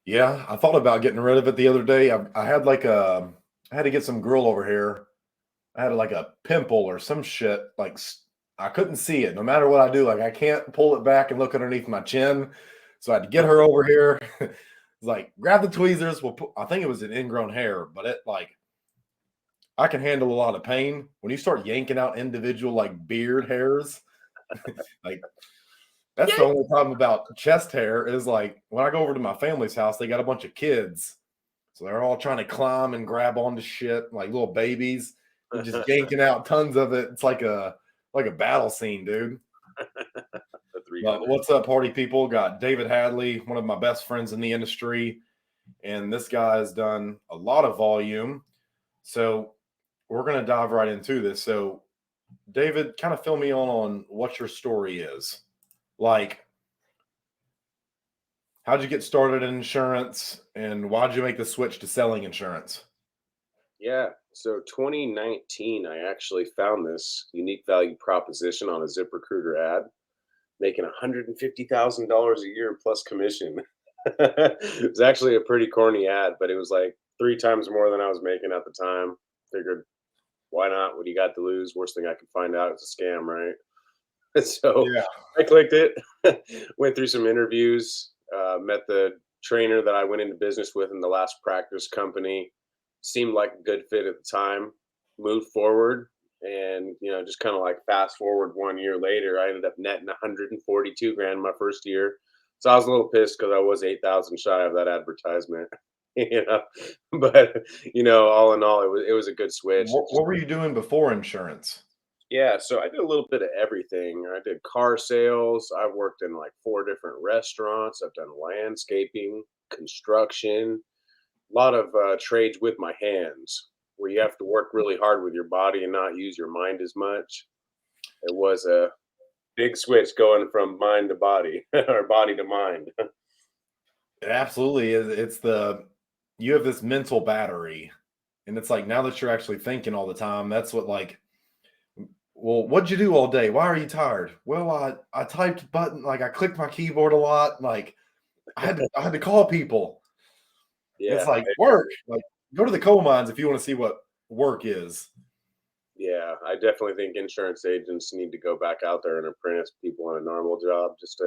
Yeah, I thought about getting rid of it the other day. I had like I had to get some grill over here. I had like a pimple or some shit. I couldn't see it. No matter what I do, like I can't pull it back and look underneath my chin. So I had to get her over here. It's like grab the tweezers. I think it was an ingrown hair, but it like I can handle a lot of pain. When you start yanking out individual like beard hairs, like that's the Yeah. only problem about chest hair is like when I go over to my family's house, they got a bunch of kids. So they're all trying to climb and grab onto shit like little babies and just yanking out tons of it. It's like a battle scene, dude. The But 300. what's up, party people? Got David Hadley, one of my best friends in the industry, and this guy has done a lot of volume. So we're gonna dive right into this. So David, kind of fill me on what your story is. Like, how'd you get started in insurance, and why'd you make the switch to selling insurance? Yeah. So 2019, I actually found this unique value proposition on a ZipRecruiter ad, making $150,000 a year plus commission. It was actually a pretty corny ad, but it was like three times more than I was making at the time. Figured, why not? What do you got to lose? Worst thing I could find out is a scam, right? So Yeah. I clicked it, went through some interviews, met the trainer that I went into business with in the last practice company. Seemed like a good fit at the time. Moved forward, and just kind of like fast forward 1 year later, I ended up netting 142 grand my first year. So I was a little pissed because I was 8,000 shy of that advertisement. you know, but all in all, it was a good switch. It What were you doing before insurance? Yeah, so I did a little bit of everything. I did car sales. I've worked in like four different restaurants. I've done landscaping, construction, a lot of trades with my hands where you have to work really hard with your body and not use your mind as much. It was a big switch going from mind to body or body to mind. It absolutely is. You have this mental battery, and it's like now that you're actually thinking all the time, that's what like. Well, what'd you do all day? Why are you tired? Well, I typed button like I clicked my keyboard a lot. Like I had to call people. It's Yeah, like work. Like go to the coal mines if you want to see what work is. yeah. I definitely think insurance agents need to go back out there and apprentice people on a normal job just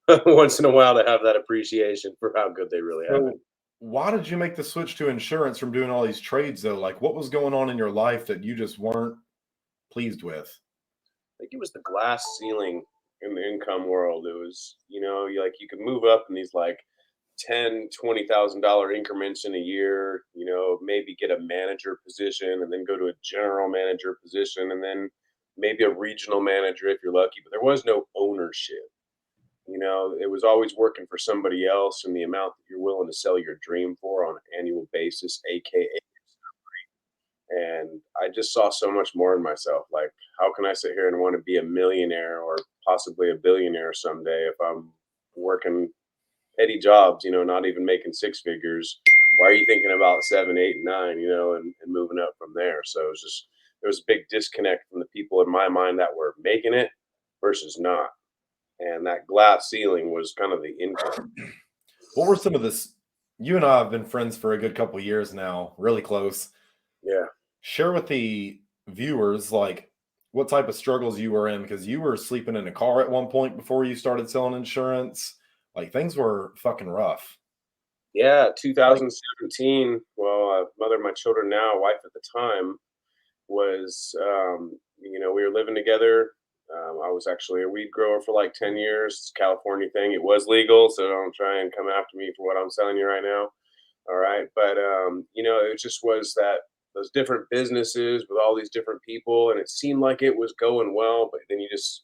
to once in a while to have that appreciation for how good they really have it. So, why did you make the switch to insurance from doing all these trades though? Like, what was going on in your life that you just weren't pleased with? I think it was the glass ceiling in the income world. It was, you could move up in these like 10, $20,000 increments in a year, maybe get a manager position and then go to a general manager position and then maybe a regional manager if you're lucky. But there was no ownership. It was always working for somebody else and the amount that you're willing to sell your dream for on an annual basis, aka. And I just saw so much more in myself. Like, how can I sit here and want to be a millionaire or possibly a billionaire someday if I'm working petty jobs, not even making six figures? Why are you thinking about seven, eight, and nine, and moving up from there? So it was just, there was a big disconnect from the people in my mind that were making it versus not. And that glass ceiling was kind of the income. What were some of this? You and I have been friends for a good couple years now, really close. Yeah. Share with the viewers like what type of struggles you were in because you were sleeping in a car at one point before you started selling insurance. Like things were fucking rough. Yeah. Like 2017. Well, mother of my children now, wife at the time, was we were living together. I was actually a weed grower for like 10 years. It's a California thing. It was legal, so don't try and come after me for what I'm selling you right now. All right, but it just was that those different businesses with all these different people, and it seemed like it was going well, but then you just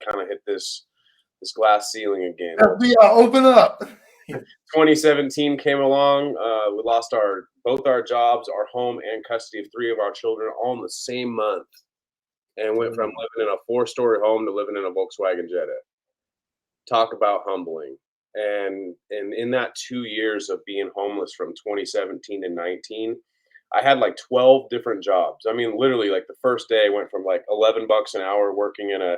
kind of hit this glass ceiling again. Well, FBI, open up. 2017 came along. We lost our both our jobs, our home, and custody of three of our children all in the same month, and went from living in a four-story home to living in a Volkswagen Jetta. Talk about humbling. And in that 2 years of being homeless from 2017 to 19, I had like 12 different jobs. I mean, literally, like the first day I went from like 11 bucks an hour working in a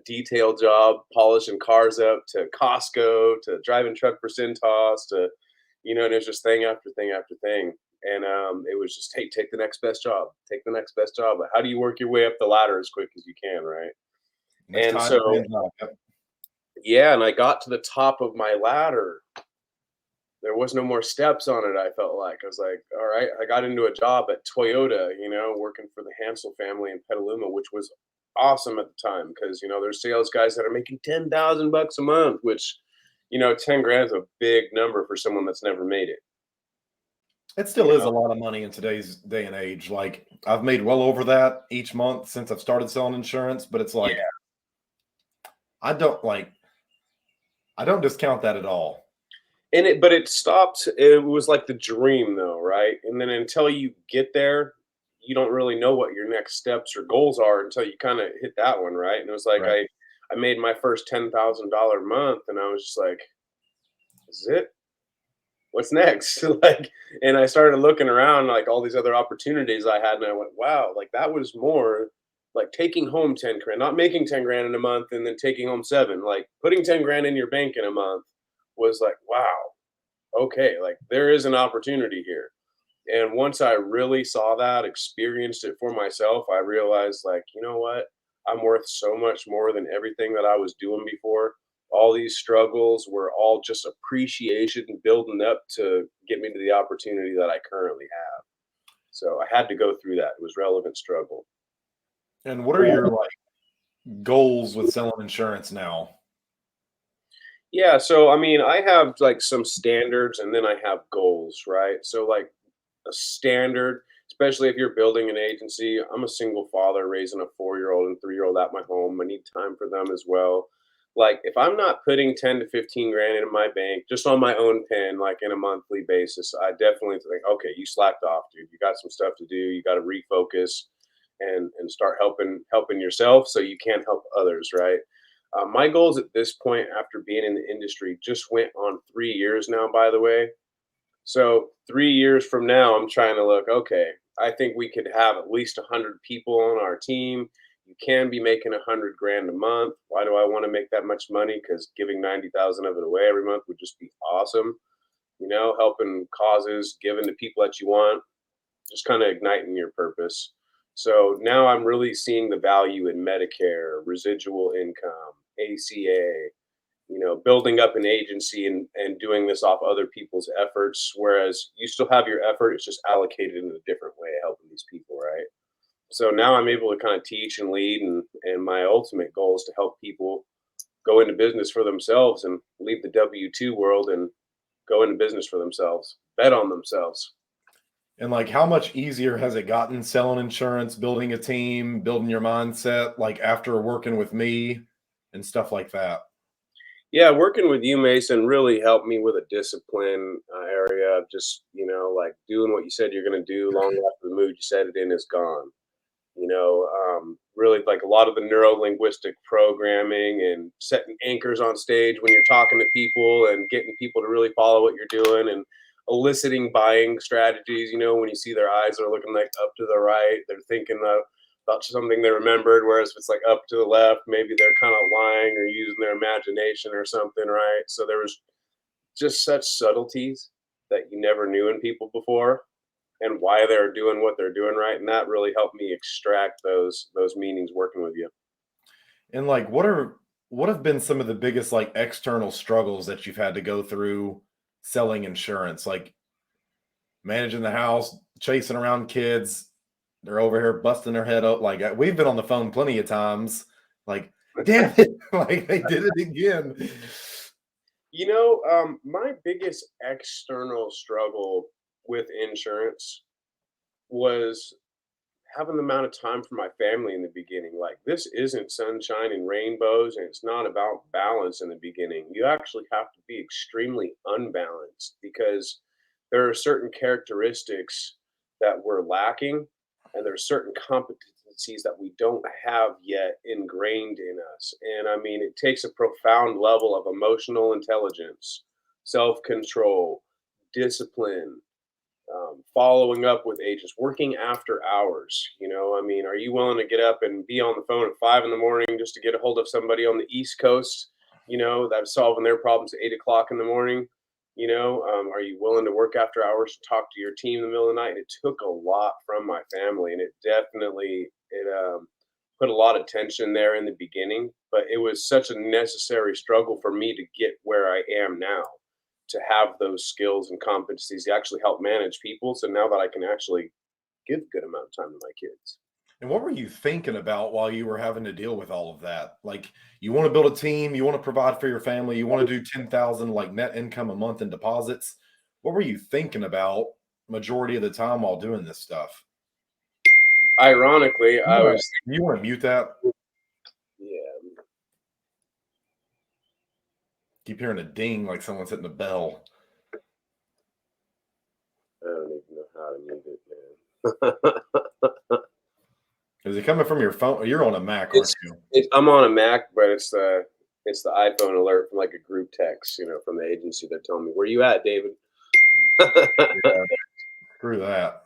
detail job, polishing cars up, to Costco, to driving truck for Cintas, to and it was just thing after thing after thing. And it was just, hey, take the next best job, take the next best job. But how do you work your way up the ladder as quick as you can, right? Next And time it so, pans out. Yep. yeah, and I got to the top of my ladder. There was no more steps on it. I felt like I was like, all right. I got into a job at Toyota, working for the Hansel family in Petaluma, which was awesome at the time because there's sales guys that are making $10,000 a month, which 10 grand is a big number for someone that's never made it. It still is a lot of money in today's day and age. Like I've made well over that each month since I've started selling insurance, but it's like Yeah. I don't like I don't discount that at all. But it stopped. It was like the dream, though, right? And then until you get there, you don't really know what your next steps or goals are until you kind of hit that one, right? And it was like Right. I made my first $10,000 month, and I was just like, "This is it? What's next?" Like, and I started looking around, like all these other opportunities I had, and I went, "Wow, like that was more." Like taking home 10 grand, not making 10 grand in a month and then taking home seven, like putting 10 grand in your bank in a month was like, wow, okay, like there is an opportunity here. And once I really saw that, experienced it for myself, I realized, like, you know what? I'm worth so much more than everything that I was doing before. All these struggles were all just appreciation and building up to get me to the opportunity that I currently have. So I had to go through that. It was relevant struggle. And what are your like goals with selling insurance now? Yeah, so I mean, I have like some standards and then I have goals, right? So like a standard, especially if you're building an agency. I'm a single father raising a 4-year-old and 3-year-old at my home. I need time for them as well. Like if I'm not putting 10 to 15 grand into my bank just on my own pen, like in a monthly basis, I definitely think, okay, you slacked off, dude. You got some stuff to do. You got to refocus and start helping yourself so you can help others, right? My goals at this point, after being in the industry, just went on 3 years now, by the way. So 3 years from now, I'm trying to look, okay, I think we could have at least 100 people on our team. You can be making 100 grand a month. Why do I want to make that much money? Because giving 90,000 of it away every month would just be awesome. Helping causes, giving to people that you want, just kind of igniting your purpose. So now I'm really seeing the value in Medicare, residual income, ACA, building up an agency and doing this off other people's efforts. Whereas you still have your effort, it's just allocated in a different way, helping these people, right? So now I'm able to kind of teach and lead, and my ultimate goal is to help people go into business for themselves and leave the W-2 world and go into business for themselves, bet on themselves. And like how much easier has it gotten selling insurance, building a team, building your mindset, like after working with me and stuff like that? Yeah, working with you, Mason, really helped me with a discipline area of just, like doing what you said you're going to do long after the mood you set it in is gone. Really like a lot of the neuro linguistic programming and setting anchors on stage when you're talking to people and getting people to really follow what you're doing and eliciting buying strategies. When you see their eyes are looking like up to the right, they're thinking about something they remembered. Whereas if it's like up to the left, maybe they're kind of lying or using their imagination or something, right? So there was just such subtleties that you never knew in people before and why they're doing what they're doing, right? And that really helped me extract those meanings working with you. And like what have been some of the biggest like external struggles that you've had to go through selling insurance? Like managing the house, chasing around kids, they're over here busting their head up. Like we've been on the phone plenty of times. Like, damn it, like they did it again. My biggest external struggle with insurance was having the amount of time for my family in the beginning. Like, this isn't sunshine and rainbows, and it's not about balance in the beginning. You actually have to be extremely unbalanced because there are certain characteristics that we're lacking, and there are certain competencies that we don't have yet ingrained in us. And I mean, it takes a profound level of emotional intelligence, self control, discipline, following up with agents, working after hours. I mean, are you willing to get up and be on the phone at 5 in the morning just to get a hold of somebody on the East Coast, that's solving their problems at 8 o'clock in the morning? Are you willing to work after hours to talk to your team in the middle of the night? And it took a lot from my family, and it definitely put a lot of tension there in the beginning. But it was such a necessary struggle for me to get where I am now, to have those skills and competencies to actually help manage people. So now that I can actually give a good amount of time to my kids. And what were you thinking about while you were having to deal with all of that? Like, you want to build a team, you want to provide for your family, you want to do 10,000 like net income a month in deposits. What were you thinking about majority of the time while doing this stuff? Ironically, I was You want to mute that? yeah. Keep hearing a ding like someone's hitting a bell. I don't even know how to mute it, man. Is it coming from your phone? You're on a Mac, aren't you? I'm on a Mac, but it's the iPhone alert from like a group text, from the agency. They're telling me, "Where you at, David?" Yeah, screw that.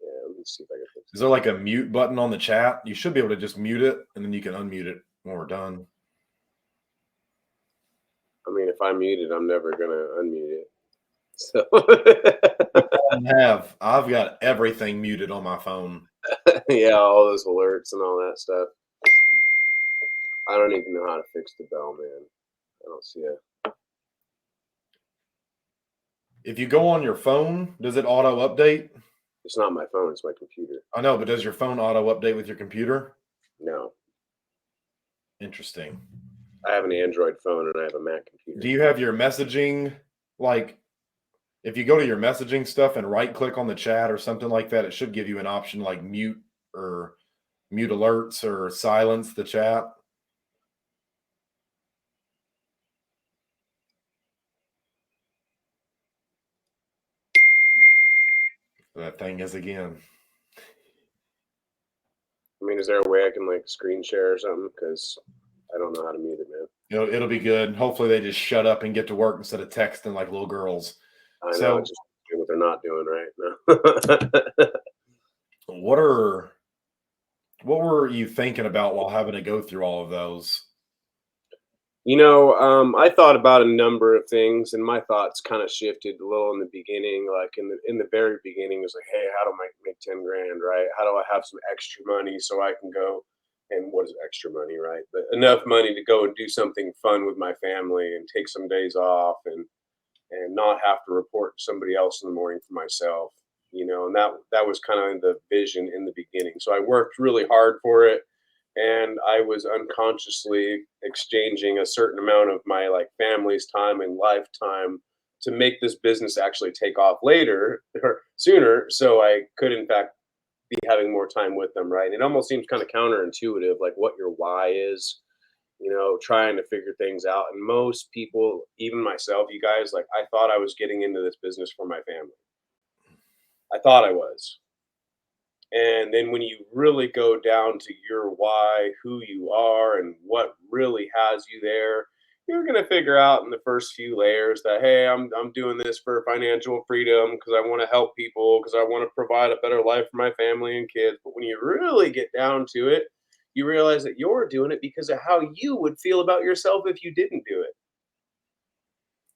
Yeah, let me see if I can fix Is there like a mute button on the chat? You should be able to just mute it, and then you can unmute it when we're done. I mean, if I mute it, I'm never gonna unmute it. So I've got everything muted on my phone. yeah, all those alerts and all that stuff. I don't even know how to fix the bell, man. I don't see it. If you go on your phone, does it auto update? It's not my phone, it's my computer. I know, but does your phone auto update with your computer? No. Interesting. I have an Android phone and I have a Mac computer. Do you have your messaging, like, if you go to your messaging stuff and right click on the chat or something like that, it should give you an option like mute or mute alerts or silence the chat? That thing is again. I mean, is there a way I can like screen share or something? Because I don't know how to mute it, man. It'll be good. Hopefully they just shut up and get to work instead of texting like little girls. I know, So just do what they're not doing right now. what were you thinking about while having to go through all of those? I thought about a number of things, and my thoughts kind of shifted a little in the beginning. Like in the very beginning, it was like, hey, how do I make 10 grand, right? How do I have some extra money so I can go and what is extra money, right? But enough money to go and do something fun with my family and take some days off and not have to report to somebody else in the morning for myself, and that was kind of the vision in the beginning. So I worked really hard for it, and I was unconsciously exchanging a certain amount of my like family's time and lifetime to make this business actually take off later or sooner, so I could in fact be having more time with them, right? It almost seems kind of counterintuitive, like what your why is, trying to figure things out. And most people, even myself, you guys, like I thought I was getting into this business for my family. I thought I was. And then when you really go down to your why, who you are, and what really has you there, you're going to figure out in the first few layers that, hey, I'm doing this for financial freedom because I want to help people, because I want to provide a better life for my family and kids. But when you really get down to it, you realize that you're doing it because of how you would feel about yourself if you didn't do it.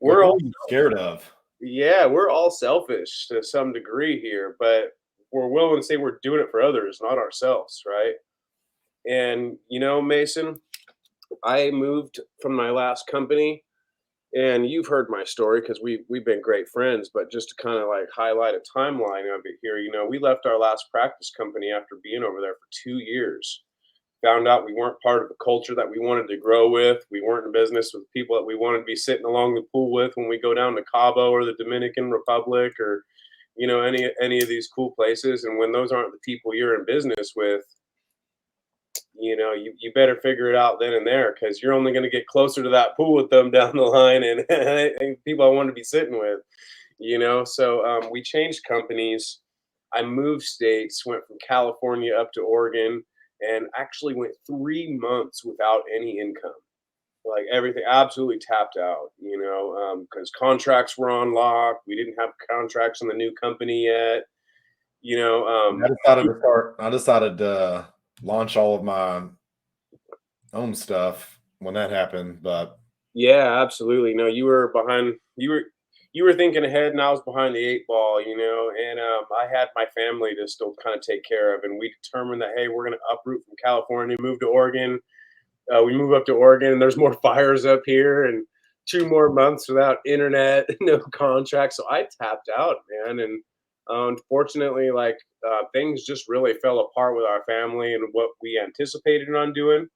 Like, We're what all, are you scared of? yeah, we're all selfish to some degree here, but we're willing to say we're doing it for others, not ourselves, right? And Mason, I moved from my last company, and you've heard my story because we've been great friends. But just to kind of like highlight a timeline of it here, we left our last practice company after being over there for 2 years. Found out we weren't part of the culture that we wanted to grow with. We weren't in business with people that we wanted to be sitting along the pool with when we go down to Cabo or the Dominican Republic or any of these cool places. And when those aren't the people you're in business with, you better figure it out then and there, because you're only going to get closer to that pool with them down the line and people I want to be sitting with. So we changed companies. I moved states, went from California up to Oregon, and actually went 3 months without any income. Like everything absolutely tapped out, because contracts were on lock. We didn't have contracts in the new company yet. I decided to launch all of my own stuff when that happened, but Yeah, absolutely. No, you were behind. you were thinking ahead and I was behind the 8 ball, you know, and I had my family to still kind of take care of, and we determined that hey, we're going to uproot from California, move to Oregon. We move up to Oregon, and there's more fires up here, and 2 more months without internet, no contract. So I tapped out, man, and unfortunately, like things just really fell apart with our family, and what we anticipated on doing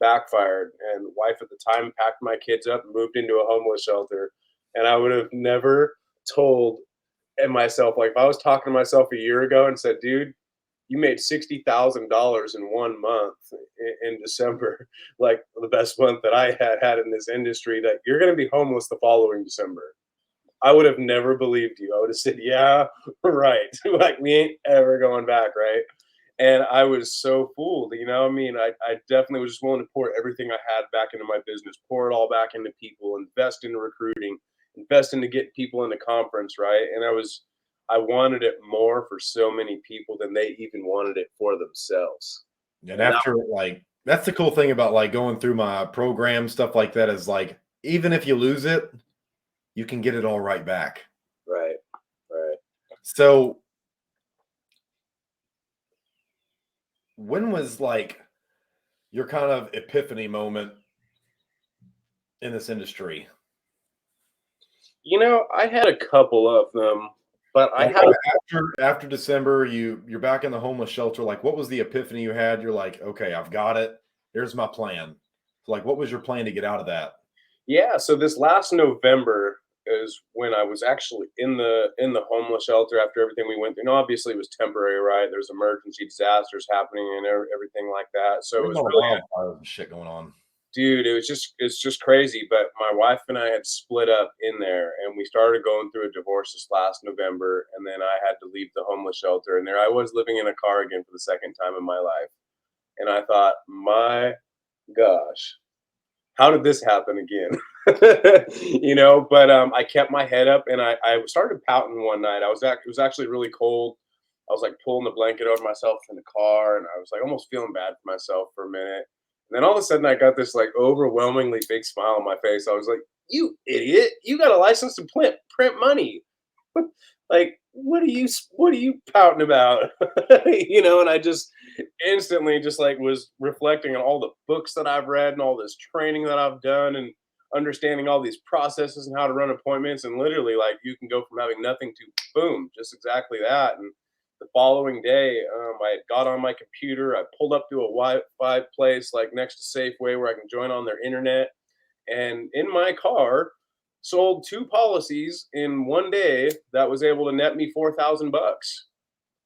backfired. And the wife at the time packed my kids up and moved into a homeless shelter, and I would have never told myself, like if I was talking to myself a year ago and said, "Dude, you made $60,000 in 1 month in December, like the best month that I had in this industry, that you're going to be homeless the following December." I would have never believed you. I would have said, "Yeah, right." Like we ain't ever going back, right? And I was so fooled, you know. I mean, I definitely was just willing to pour everything I had back into my business, pour it all back into people, invest into recruiting, invest into getting people into conference, right? And I wanted it more for so many people than they even wanted it for themselves. And And that after like that's the cool thing about like going through my program stuff like that is like even if you lose it, you can get it all right back. right, right. So when was like your kind of epiphany moment in this industry? You know, I had a couple of them, but I Like had after December, you're back in the homeless shelter. Like, what was the epiphany you had? You're like, okay, I've got it. Here's my plan. So, like, what was your plan to get out of that? yeah, so this last November is when I was actually in the homeless shelter after everything we went through. And obviously, it was temporary, right? There's emergency disasters happening and everything like that. So it There's a was lot of really, wildfires and shit going on. dude, it's just crazy. But my wife and I had split up in there, and we started going through a divorce this last November, and then I had to leave the homeless shelter, and there I was living in a car again for the second time in my life, and I thought, my gosh, how did this happen again? You know, but I kept my head up, and I started pouting one night. It was actually really cold. I was like pulling the blanket over myself in the car, and I was like almost feeling bad for myself for a minute. And then all of a sudden, I got this like overwhelmingly big smile on my face. I was like, "You idiot! You got a license to print money. Like, what are you pouting about?" You know, and I just instantly just like was reflecting on all the books that I've read and all this training that I've done and understanding all these processes and how to run appointments, and literally like you can go from having nothing to boom, just exactly that. And the following day, I had got on my computer, I pulled up to a Wi-Fi place like next to Safeway where I can join on their internet, and in my car sold 2 policies in one day that was able to net me 4,000 bucks.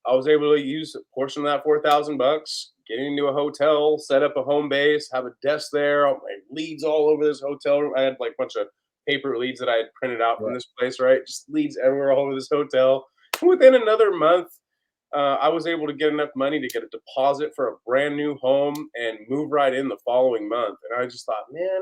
I was able to use a portion of that 4,000 bucks, get into a hotel, set up a home base, have a desk there, all my leads all over this hotel room. I had like a bunch of paper leads that I had printed out from Right. this place, right? Just leads everywhere all over this hotel. And within another month, I was able to get enough money to get a deposit for a brand new home and move right in the following month. And I just thought, man,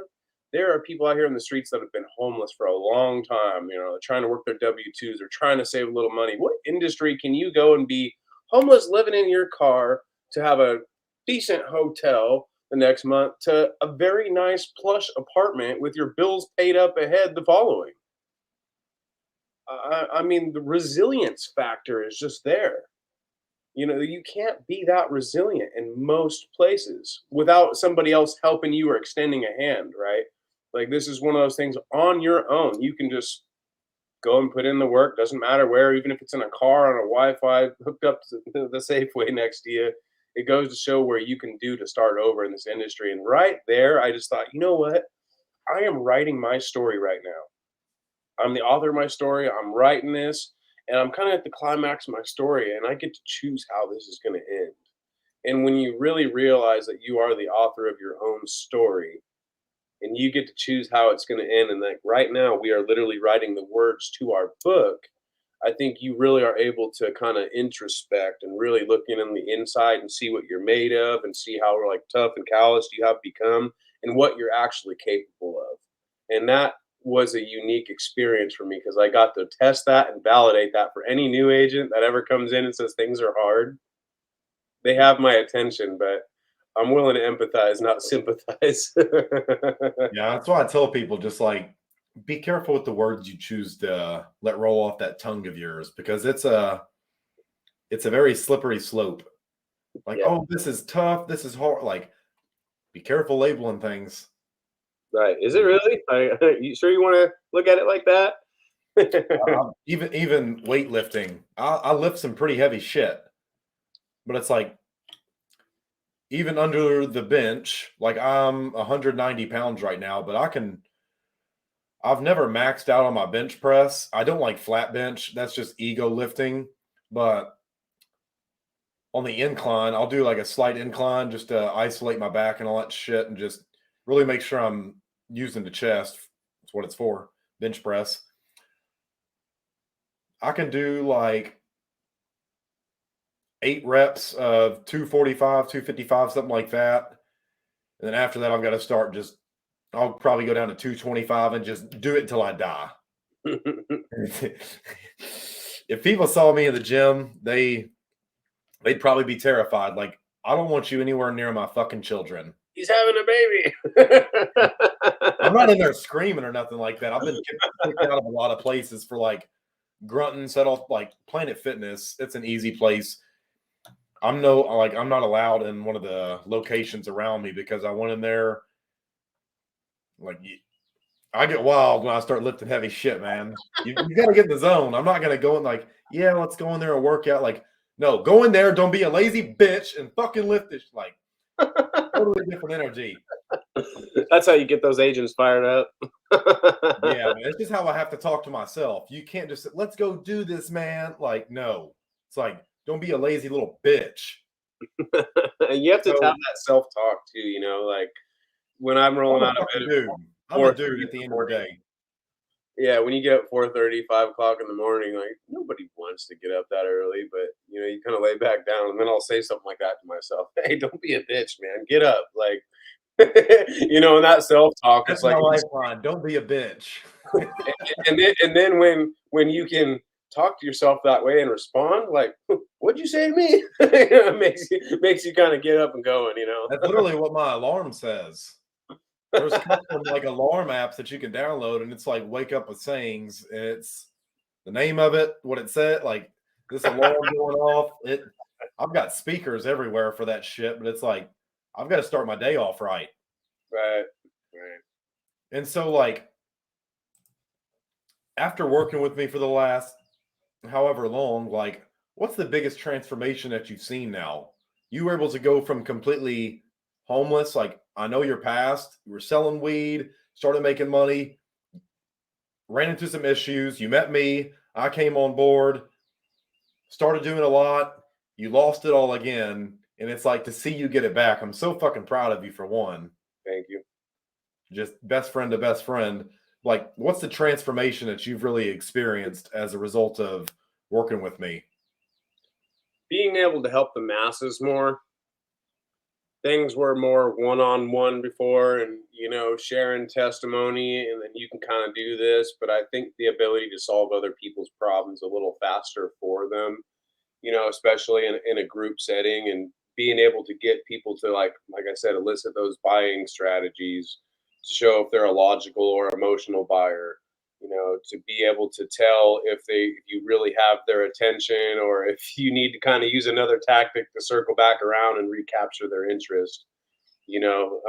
there are people out here in the streets that have been homeless for a long time. You know, they're trying to work their W-2s, they're trying to save a little money. What industry can you go and be homeless, living in your car, to have a decent hotel the next month, to a very nice plush apartment with your bills paid up ahead the following? I mean, the resilience factor is just there. You know, you can't be that resilient in most places without somebody else helping you or extending a hand, right? Like this is one of those things on your own. You can just go and put in the work, doesn't matter where, even if it's in a car on a Wi-Fi hooked up to the Safeway next to you. It goes to show where you can do to start over in this industry. And right there, I just thought, you know what? I am writing my story right now. I'm the author of my story. I'm writing this, and I'm kind of at the climax of my story, and I get to choose how this is going to end. And when you really realize that you are the author of your own story, and you get to choose how it's going to end, and like right now, we are literally writing the words to our book. I think you really are able to kind of introspect and really look in on the inside and see what you're made of, and see how like tough and calloused you have become, and what you're actually capable of. And that was a unique experience for me because I got to test that and validate that for any new agent that ever comes in and says things are hard. They have my attention, but I'm willing to empathize, not sympathize. Yeah, that's why I tell people just like be careful with the words you choose to let roll off that tongue of yours, because it's a very slippery slope. Like, Yeah. oh, this is tough, this is hard. Like, be careful labeling things. Right. Is it really? You sure you want to look at it like that? Even weightlifting, I lift some pretty heavy shit, but it's like even under the bench, like I'm 190 pounds right now, but I've never maxed out on my bench press. I don't like flat bench. That's just ego lifting. But on the incline, I'll do like a slight incline just to isolate my back and all that shit and just really make sure I'm using the chest. That's what it's for. Bench press. I can do like 8 reps of 245, 255, something like that. And then after that, I've got to start I'll probably go down to 225 and just do it until I die. If people saw me in the gym, they'd probably be terrified. Like, I don't want you anywhere near my fucking children. He's having a baby. I'm not in there screaming or nothing like that. I've been kicked out of a lot of places for like grunting, set off like Planet Fitness. It's an easy place. I'm not allowed in one of the locations around me because I went in there. Like, I get wild when I start lifting heavy shit, man. You got to get in the zone. I'm not going to go in like, yeah, let's go in there and work out. Like, no, go in there. Don't be a lazy bitch and fucking lift this. Like, totally different energy. That's how you get those agents fired up. Yeah, man. It's just how I have to talk to myself. You can't just, let's go do this, man. Like, no. It's like, don't be a lazy little bitch. You have to have that self-talk too, you know, like when I'm rolling out of bed. Dude. I'm a dude at the end of the day. Yeah, when you get up 4:30, 5 o'clock in the morning, like nobody wants to get up that early, but you know, you kind of lay back down, and then I'll say something like that to myself. Hey, don't be a bitch, man. Get up. Like, you know, and that self-talk, That's it's like, my lifeline. Don't be a bitch. and then when you can talk to yourself that way and respond, like, what'd you say to me? It makes you kind of get up and going, you know. That's literally what my alarm says. There's custom like alarm apps that you can download, and it's like wake up with sayings. It's the name of it, what it said, like this alarm going off. I've got speakers everywhere for that shit, but it's like I've got to start my day off right. Right. And so, like, after working with me for the last however long, like, what's the biggest transformation that you've seen now? You were able to go from completely homeless, like, I know your past, you were selling weed, started making money, ran into some issues, you met me, I came on board, started doing a lot, you lost it all again, and it's like to see you get it back. I'm so fucking proud of you, for one. Thank you. Just best friend to best friend. Like, what's the transformation that you've really experienced as a result of working with me? Being able to help the masses more. Things were more one-on-one before, and you know, sharing testimony, and then you can kind of do this, but I think the ability to solve other people's problems a little faster for them, you know, especially in a group setting, and being able to get people to, like I said, elicit those buying strategies to show if they're a logical or emotional buyer, you know, to be able to tell if you really have their attention, or if you need to kind of use another tactic to circle back around and recapture their interest, you know.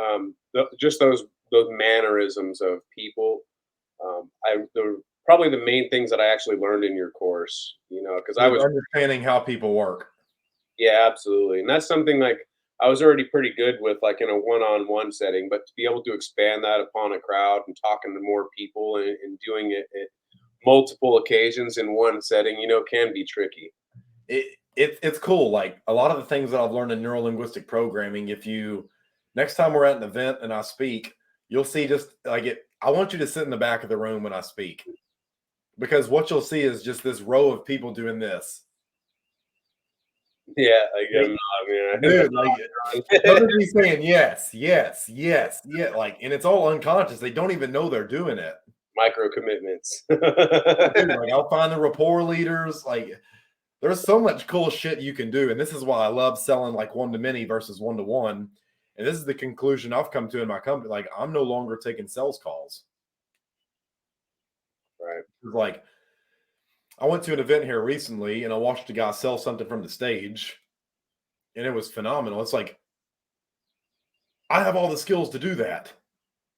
Just those mannerisms of people. The probably the main things that I actually learned in your course, you know, because I was understanding how people work. yeah, absolutely. And that's something like I was already pretty good with, like in a one-on-one setting, but to be able to expand that upon a crowd and talking to more people, and doing it at multiple occasions in one setting, you know, can be tricky. It's cool. Like, a lot of the things that I've learned in neuro-linguistic programming, if you next time we're at an event and I speak, you'll see just like it. I want you to sit in the back of the room when I speak, because what you'll see is just this row of people doing this. Yeah, like I mean, Dude, like, everybody's saying yes, yes, yes, yeah, like, and it's all unconscious. They don't even know they're doing it. micro commitments. Dude, like, I'll find the rapport leaders. Like, there's so much cool shit you can do, and this is why I love selling like one to many versus one to one. And this is the conclusion I've come to in my company. Like, I'm no longer taking sales calls. Like, I went to an event here recently and I watched a guy sell something from the stage and it was phenomenal. It's like, I have all the skills to do that.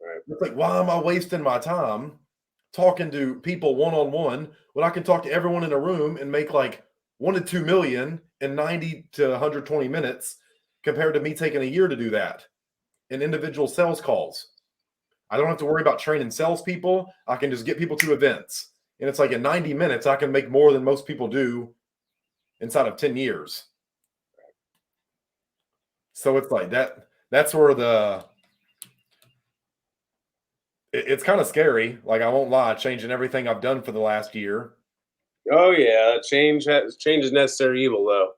Right. It's like, why am I wasting my time talking to people one-on-one when I can talk to everyone in a room and make like 1 to 2 million in 90 to 120 minutes compared to me taking a year to do that in individual sales calls. I don't have to worry about training salespeople. I can just get people to events. And it's like in 90 minutes, I can make more than most people do inside of 10 years. So it's like that's where it's kind of scary. Like, I won't lie, changing everything I've done for the last year. Oh yeah, change is necessary evil though.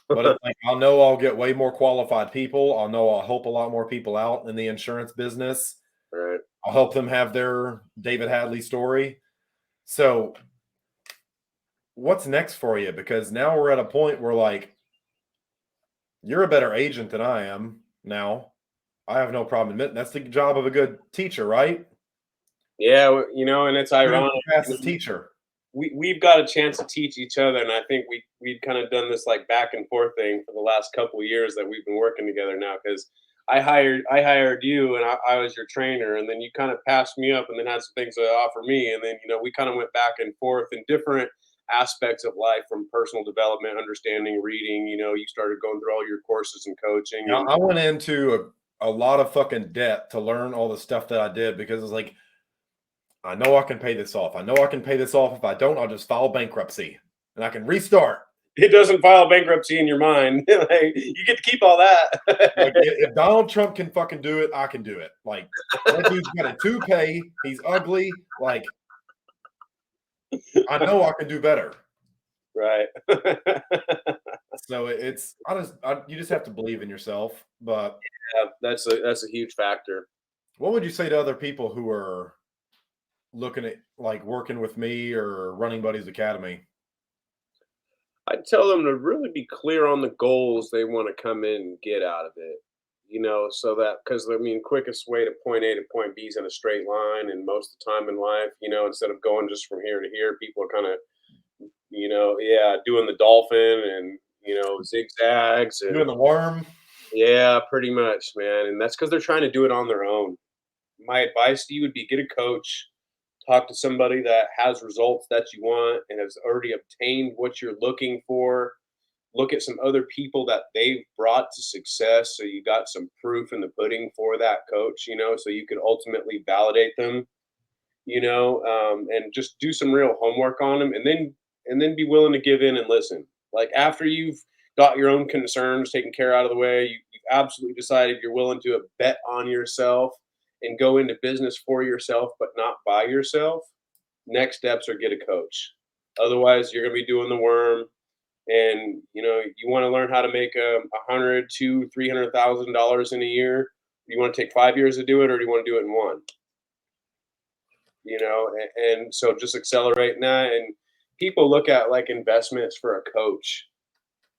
But it's like, I'll know I'll get way more qualified people. I'll know I'll help a lot more people out in the insurance business. Right. I'll help them have their David Hadley story. So what's next for you? Because now we're at a point where, like, you're a better agent than I am now. I have no problem admitting that's the job of a good teacher, right? Yeah, and it's ironic. Fastest teacher. We've got a chance to teach each other, and I think we've kind of done this like back and forth thing for the last couple of years that we've been working together now. Because I hired you, and I was your trainer, and then you kind of passed me up, and then had some things to offer me, and then we kind of went back and forth in different aspects of life, from personal development, understanding, reading. You started going through all your courses and coaching. Now, I went into a lot of fucking debt to learn all the stuff that I did because it's like, I know I can pay this off. I know I can pay this off. If I don't, I'll just file bankruptcy and I can restart. It doesn't file bankruptcy in your mind. Like, you get to keep all that. Like, if Donald Trump can fucking do it, I can do it. Like, that dude's got a toupee. He's ugly. Like, I know I can do better. Right. So you just have to believe in yourself. But yeah, that's a huge factor. What would you say to other people who are looking at, like, working with me or running Buddies Academy? I'd tell them to really be clear on the goals they want to come in and get out of it. So that, because quickest way to point A to point B is in a straight line, and most of the time in life, instead of going just from here to here, people are kind of, doing the dolphin and zigzags and Doing the worm. yeah, pretty much, man. And that's because they're trying to do it on their own. My advice to you would be get a coach, talk to somebody that has results that you want and has already obtained what you're looking for. Look at some other people that they've brought to success, so you got some proof in the pudding for that coach, so you could ultimately validate them, and just do some real homework on them, and then be willing to give in and listen. Like, after you've got your own concerns taken care out of the way, you've absolutely decided you're willing to bet on yourself and go into business for yourself, but not by yourself. Next steps are get a coach. Otherwise, you're going to be doing the worm, and you want to learn how to make $100, $200, $300,000 in a year. You want to take 5 years to do it, or do you want to do it in one? And so just accelerate that. And people look at like investments for a coach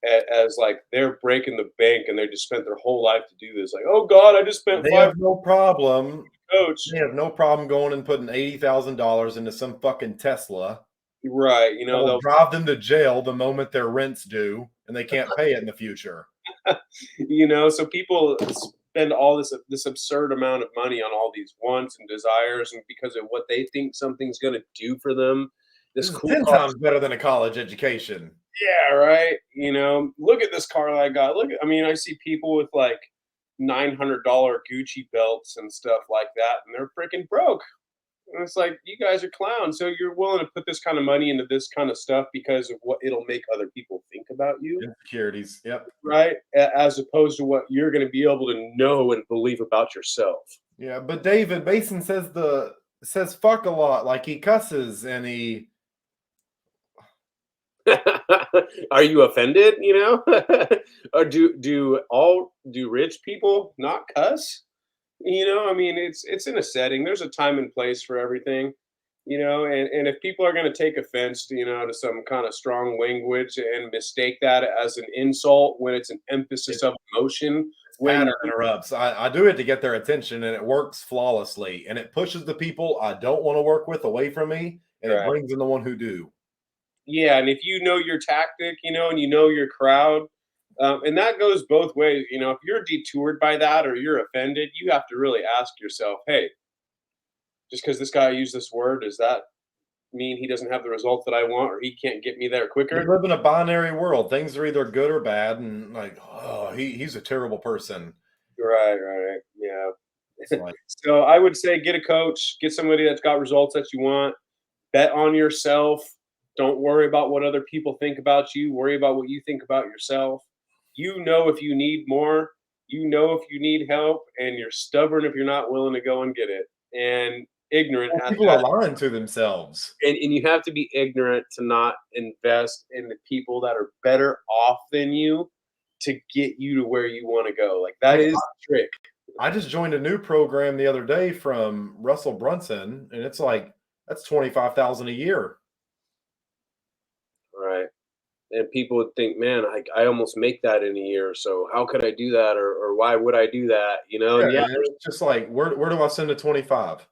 as like they're breaking the bank, and they just spent their whole life to do this. Like, oh God, I just spent They five have no problem. coach. They have no problem going and putting $80,000 into some fucking Tesla. Right. They'll drive them to jail the moment their rent's due, and they can't pay it in the future. So people spend all this absurd amount of money on all these wants and desires, and because of what they think something's going to do for them. This is 10 times better than a college education. Yeah, right. Look at this car that I got. I see people with like $900 Gucci belts and stuff like that, and they're freaking broke. And it's like, you guys are clowns. So you're willing to put this kind of money into this kind of stuff because of what it'll make other people think about you. Insecurities. Yep. Right. As opposed to what you're going to be able to know and believe about yourself. Yeah. But David Mason says fuck a lot. Like, he cusses and he. Are you offended? Or do rich people not cuss? It's in a setting. There's a time and place for everything, and if people are going to take offense to some kind of strong language and mistake that as an insult when it's an emphasis of emotion. Pattern interrupts. I do it to get their attention, and it works flawlessly, and it pushes the people I don't want to work with away from me, and it brings in the one who do. Yeah, and if you know your tactic, and you know your crowd, and that goes both ways. If you're detoured by that or you're offended, you have to really ask yourself, hey, just because this guy used this word, does that mean he doesn't have the results that I want, or he can't get me there We quicker? live in a binary world. Things are either good or bad, and like, oh, he's a terrible person. Right. Yeah. It's like, So I would say get a coach, get somebody that's got results that you want, bet on yourself. Don't worry about what other people think about you. Worry about what you think about yourself. You know if you need more, you know if you need help, and you're stubborn if you're not willing to go and get it. And ignorant at people are that. lying to themselves. And you have to be ignorant to not invest in the people that are better off than you to get you to where you want to go. Like that Like, is the trick. I just joined a new program the other day from Russell Brunson, and it's like that's 25,000 a year. Right. And people would think, man, I almost make that in a year. So how could I do that? Or why would I do that? Yeah, And yeah, it's just like where do I send the 25?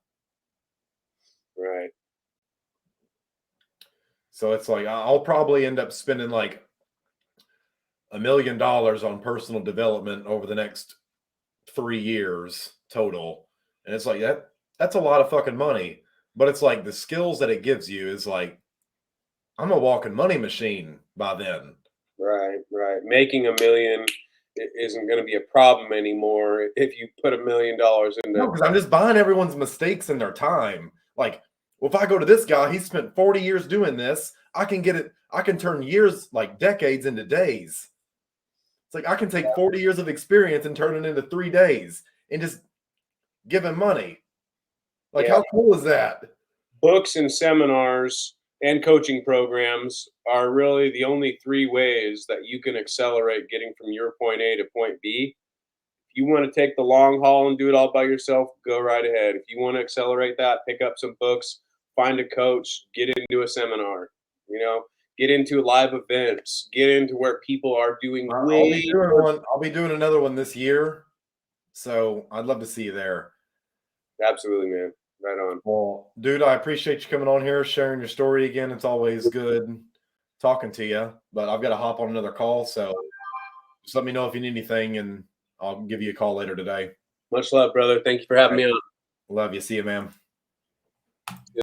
right. So it's like I'll probably end up spending like $1 million on personal development over the next 3 years total. And it's like that's a lot of fucking money. But it's like the skills that it gives you is like I'm a walking money machine by then. Right. Making a million isn't going to be a problem anymore if you put $1 million into. No, because I'm just buying everyone's mistakes and their time. Like, well, if I go to this guy, he spent 40 years doing this. I can get it. I can turn years, like decades, into days. It's like I can take 40 years of experience and turn it into 3 days and just give him money. Like, Yeah. how cool is that? Books and seminars and coaching programs are really the only three ways that you can accelerate getting from your point A to point B. If you want to take the long haul and do it all by yourself, go right ahead. If you want to accelerate that, pick up some books, find a coach, get into a seminar, get into live events, get into where people are doing I'll be way doing more. one. I'll be doing another one this year. So I'd love to see you there. Absolutely, man. Right on. Well, dude, I appreciate you coming on here, sharing your story again. It's always good talking to you, but I've got to hop on another call. So just let me know if you need anything, and I'll give you a call later today. Much love, brother. Thank you for having me on. Love you. See you, man.